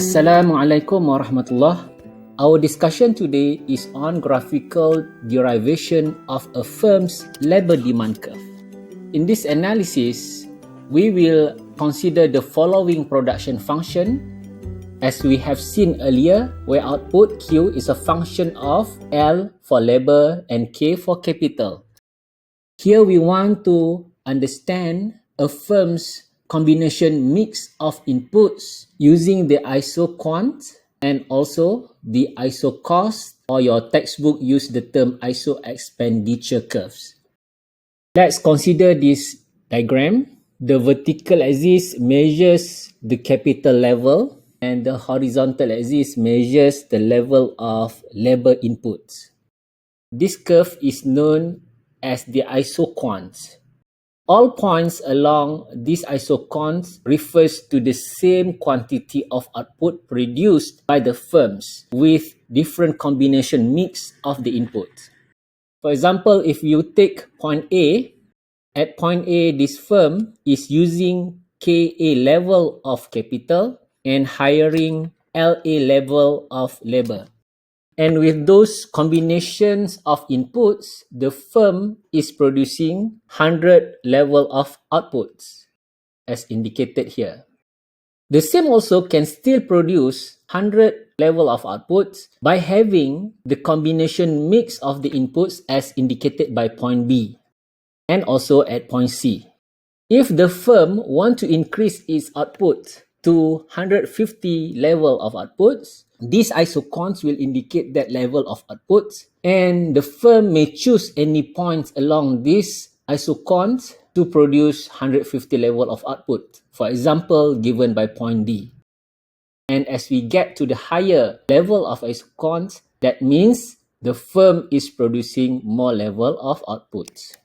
Assalamualaikum warahmatullah. Our discussion today is on graphical derivation of a firm's labor demand curve. In this analysis, we will consider the following production function as we have seen earlier, where output Q is a function of L for labor and K for capital. Here we want to understand a firm's combination mix of inputs using the isoquant and also the isocost, or your textbook use the term isoexpenditure curves. Let's consider this diagram. The vertical axis measures the capital level and the horizontal axis measures the level of labor inputs. This curve is known as the isoquant. All points along this isoquant refers to the same quantity of output produced by the firms with different combination mix of the input. For example, if you take point A, at point A, this firm is using KA level of capital and hiring LA level of labor. And with those combinations of inputs, the firm is producing 100 level of outputs, as indicated here. The same also can still produce 100 level of outputs by having the combination mix of the inputs as indicated by point B and also at point C. If the firm want to increase its output to 150 level of outputs, these isoquants will indicate that level of outputs, and the firm may choose any points along this isoquants to produce 150 level of output. For example, given by point D. And as we get to the higher level of isoquants, that means the firm is producing more level of outputs.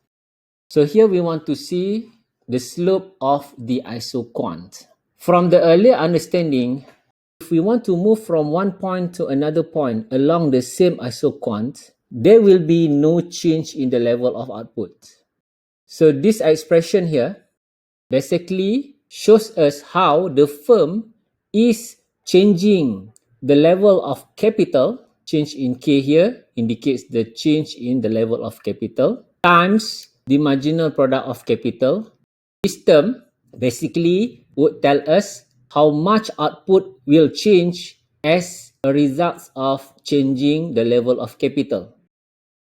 So here we want to see the slope of the isoquant. From the earlier understanding, if we want to move from one point to another point along the same isoquant, there will be no change in the level of output. So this expression here basically shows us how the firm is changing the level of capital. Change in K here indicates the change in the level of capital times the marginal product of capital. This term basically would tell us how much output will change as a result of changing the level of capital.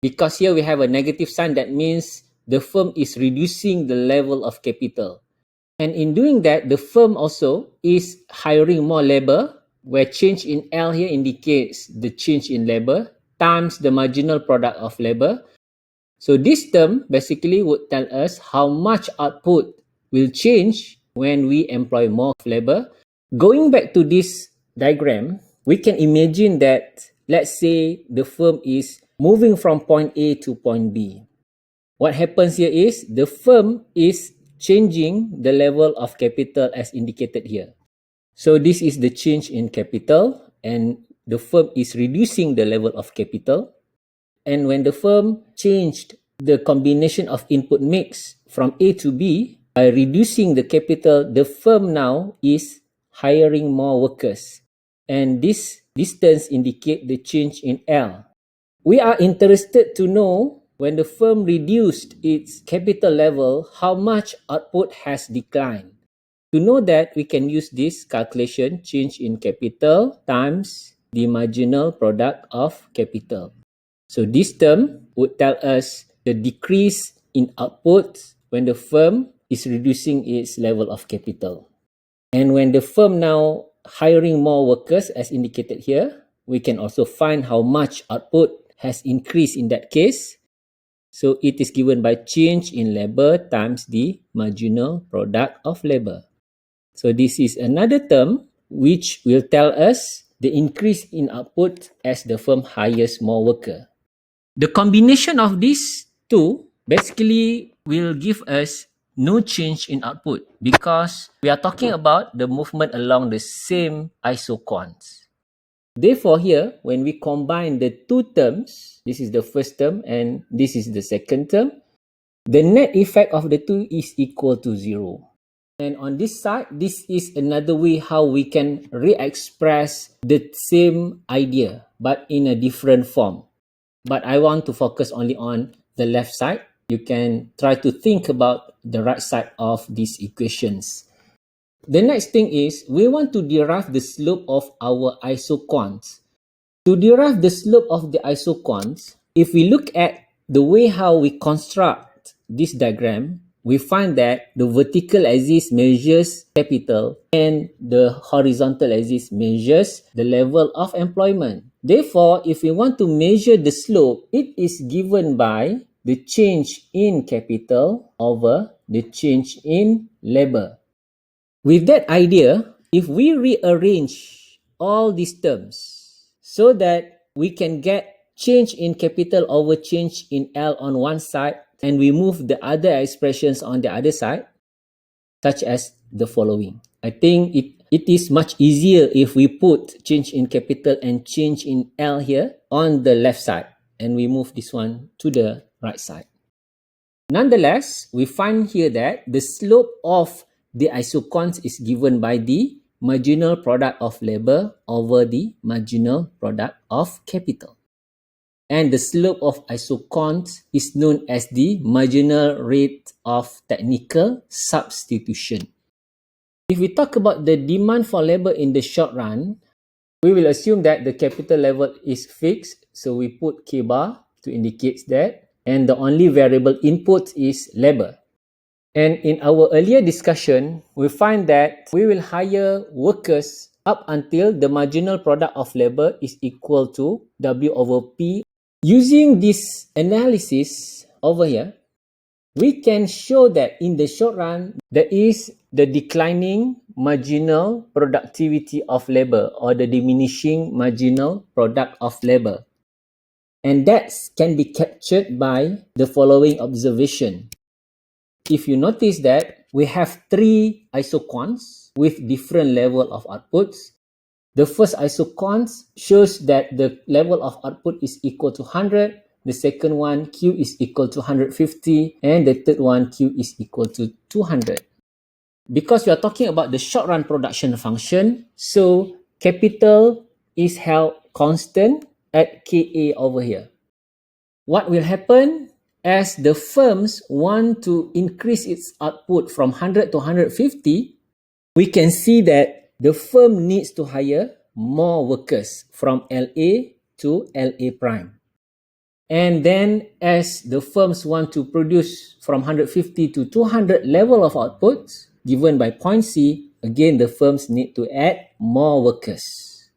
Because here we have a negative sign, that means the firm is reducing the level of capital. And in doing that, the firm also is hiring more labor, where change in L here indicates the change in labor times the marginal product of labor. So this term basically would tell us how much output will change when we employ more labor. Going back to this diagram, we can imagine that, let's say the firm is moving from point A to point B. What happens here is the firm is changing the level of capital as indicated here. So this is the change in capital, and the firm is reducing the level of capital. And when the firm changed the combination of input mix from A to B, by reducing the capital, the firm now is hiring more workers. And this distance indicate the change in L. We are interested to know when the firm reduced its capital level, how much output has declined. To know that, we can use this calculation, change in capital times the marginal product of capital. So this term would tell us the decrease in output when the firm is reducing its level of capital. And when the firm now hiring more workers as indicated here, we can also find how much output has increased in that case. So it is given by change in labor times the marginal product of labor. So this is another term which will tell us the increase in output as the firm hires more worker. The combination of these two basically will give us no change in output because we are talking about the movement along the same isoquants. Therefore here, when we combine the two terms, this is the first term and this is the second term, the net effect of the two is equal to 0. And on this side, this is another way how we can re-express the same idea, but in a different form. But I want to focus only on the left side. You can try to think about the right side of these equations. The next thing is, we want to derive the slope of our isoquants. To derive the slope of the isoquants, if we look at the way how we construct this diagram, we find that the vertical axis measures capital and the horizontal axis measures the level of employment. Therefore, if we want to measure the slope, it is given by the change in capital over the change in labor. With that idea, if we rearrange all these terms so that we can get change in capital over change in L on one side, and we move the other expressions on the other side, such as the following. I think it is much easier if we put change in capital and change in L here on the left side, and we move this one to the right side. Nonetheless, we find here that the slope of the isoquants is given by the marginal product of labor over the marginal product of capital. And the slope of isoquants is known as the marginal rate of technical substitution. If we talk about the demand for labor in the short run, we will assume that the capital level is fixed. So we put K bar to indicate that. And the only variable input is labor. And in our earlier discussion, we find that we will hire workers up until the marginal product of labor is equal to W over P. Using this analysis over here, we can show that in the short run, there is the declining marginal productivity of labor or the diminishing marginal product of labor. And that can be captured by the following observation. If you notice that we have three isoquants with different level of outputs. The first isoquant shows that the level of output is equal to 100. The second one, Q is equal to 150. And the third one, Q is equal to 200. Because we are talking about the short run production function, so capital is held constant at KA over here. What will happen as the firms want to increase its output from 100 to 150, we can see that the firm needs to hire more workers from LA to LA prime. And then as the firms want to produce from 150 to 200 level of outputs given by point C, again the firms need to add more workers.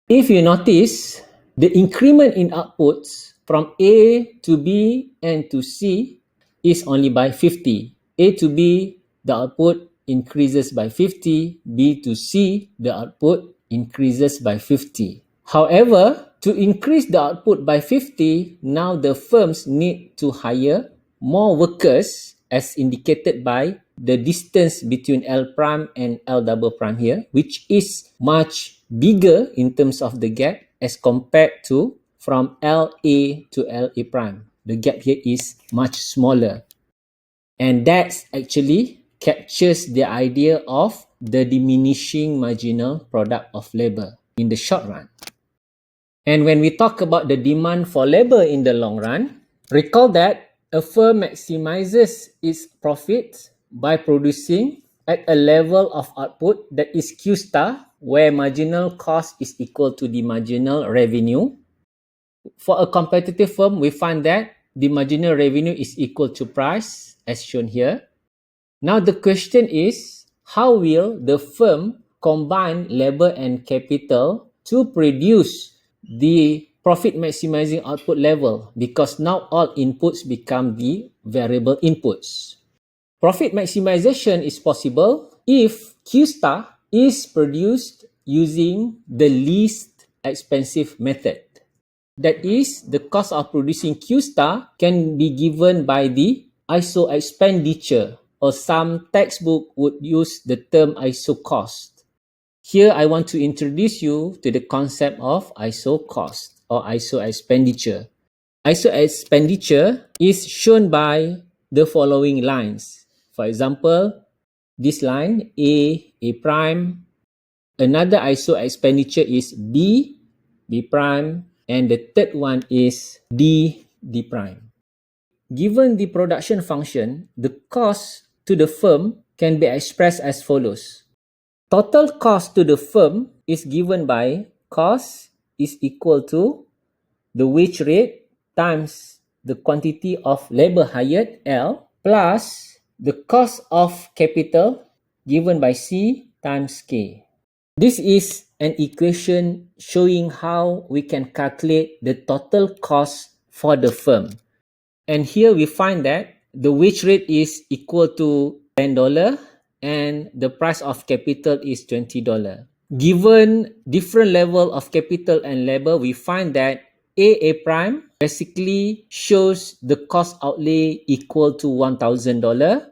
If you notice, the increment in outputs from A to B and to C is only by 50. A to B, the output increases by 50. B to C, the output increases by 50. However, to increase the output by 50, now the firms need to hire more workers as indicated by the distance between L prime and L double prime here, which is much bigger in terms of the gap as compared to from LA to LA prime. The gap here is much smaller. And that actually captures the idea of the diminishing marginal product of labor in the short run. And when we talk about the demand for labor in the long run, recall that a firm maximizes its profits by producing at a level of output that is Q star, where marginal cost is equal to the marginal revenue. For a competitive firm, we find that the marginal revenue is equal to price, as shown here. Now the question is, how will the firm combine labor and capital to produce the profit maximizing output level? Because now all inputs become the variable inputs. Profit maximization is possible if Q star is produced using the least expensive method. That is, the cost of producing Q star can be given by the ISO expenditure, or some textbook would use the term ISO cost. Here I want to introduce you to the concept of ISO cost or ISO expenditure. ISO expenditure is shown by the following lines. For example, this line A prime. Another ISO expenditure is B prime, and the third one is D prime. Given the production function, the cost to the firm can be expressed as follows. Total cost to the firm is given by cost is equal to the wage rate times the quantity of labor hired, L, plus the cost of capital given by C times K. This is an equation showing how we can calculate the total cost for the firm. And here we find that the wage rate is equal to $10 and the price of capital is $20. Given different level of capital and labor, we find that A prime basically shows the cost outlay equal to $1,000,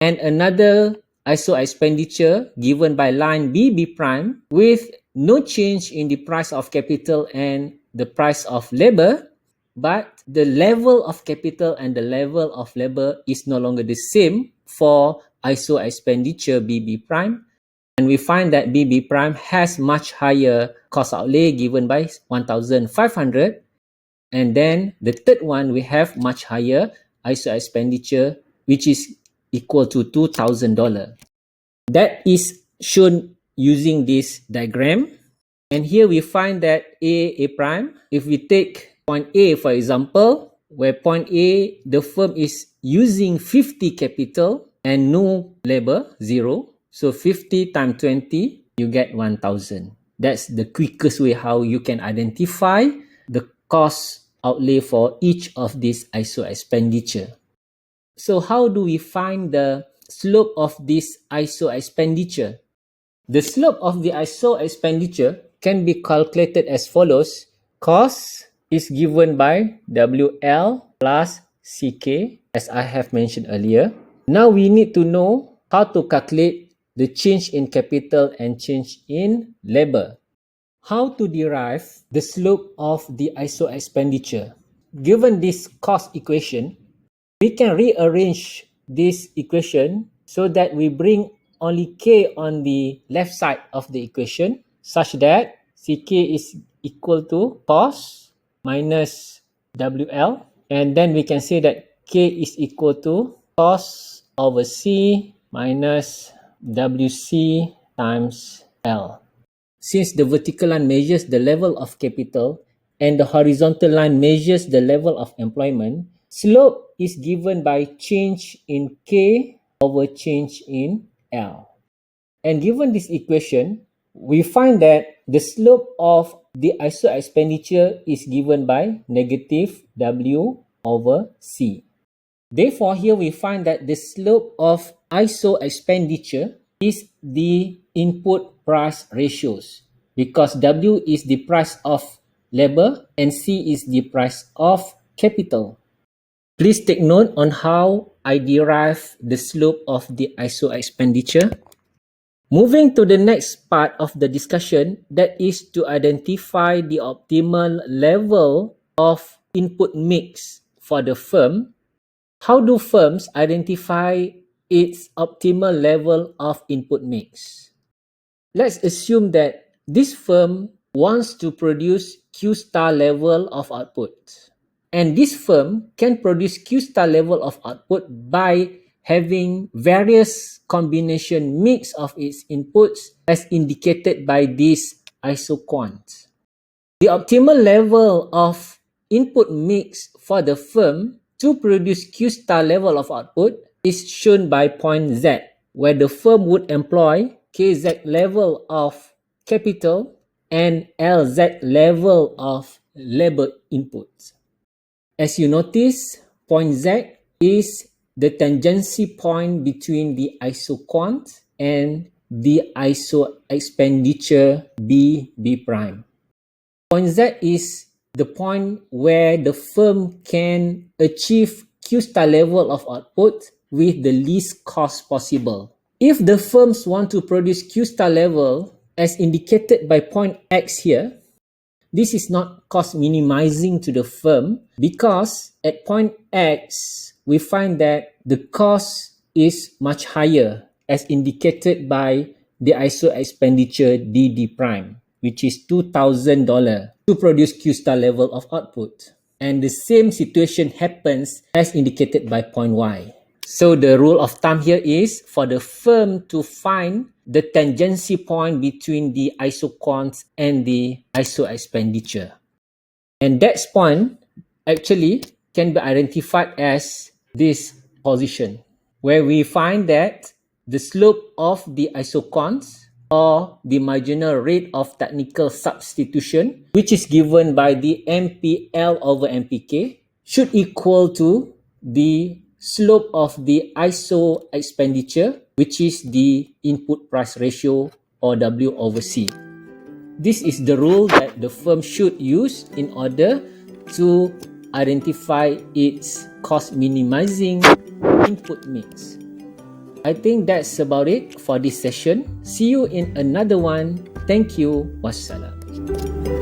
and another ISO expenditure given by line B prime with no change in the price of capital and the price of labor, but the level of capital and the level of labor is no longer the same for ISO expenditure B prime. And we find that B prime has much higher cost outlay given by 1,500. And then the third one, we have much higher ISO expenditure, which is equal to $2,000. That is shown using this diagram. And here we find that A prime, if we take point A, for example, where point A, the firm is using 50 capital and no labor, 0. So 50 times 20, you get 1,000. That's the quickest way how you can identify the cost outlay for each of these ISO expenditure. So how do we find the slope of this ISO expenditure? The slope of the ISO expenditure can be calculated as follows. Cost is given by WL plus CK, as I have mentioned earlier. Now we need to know how to calculate the change in capital and change in labor. How to derive the slope of the ISO expenditure? Given this cost equation, we can rearrange this equation so that we bring only K on the left side of the equation, such that CK is equal to cost minus WL, and then we can say that K is equal to cost over C minus WC times L. Since the vertical line measures the level of capital and the horizontal line measures the level of employment, slope is given by change in K over change in L. And given this equation, we find that the slope of the ISO expenditure is given by negative W over C. Therefore, here we find that the slope of ISO expenditure is the input price ratios, because W is the price of labor and C is the price of capital. Please take note on how I derive the slope of the ISO expenditure. Moving to the next part of the discussion, that is to identify the optimal level of input mix for the firm. How do firms identify its optimal level of input mix? Let's assume that this firm wants to produce Q star level of output. And this firm can produce Q star level of output by having various combination mix of its inputs as indicated by this isoquant. The optimal level of input mix for the firm to produce Q star level of output is shown by point Z, where the firm would employ KZ level of capital and LZ level of labor inputs. As you notice, point Z is the tangency point between the isoquant and the ISO expenditure B prime. Point Z is the point where the firm can achieve Q star level of output with the least cost possible. If the firms want to produce Q star level as indicated by point X here, this is not cost minimizing to the firm, because at point X, we find that the cost is much higher as indicated by the ISO expenditure DD prime, which is $2,000 to produce Q star level of output. And the same situation happens as indicated by point Y. So the rule of thumb here is for the firm to find the tangency point between the isoquants and the ISO expenditure. And that point actually can be identified as this position, where we find that the slope of the isoquants or the marginal rate of technical substitution, which is given by the MPL over MPK, should equal to the slope of the ISO expenditure, which is the input price ratio or W over C. This is the rule that the firm should use in order to identify its cost minimizing input mix. I think that's about it for this session. See you in another one. Thank you. Wassalam.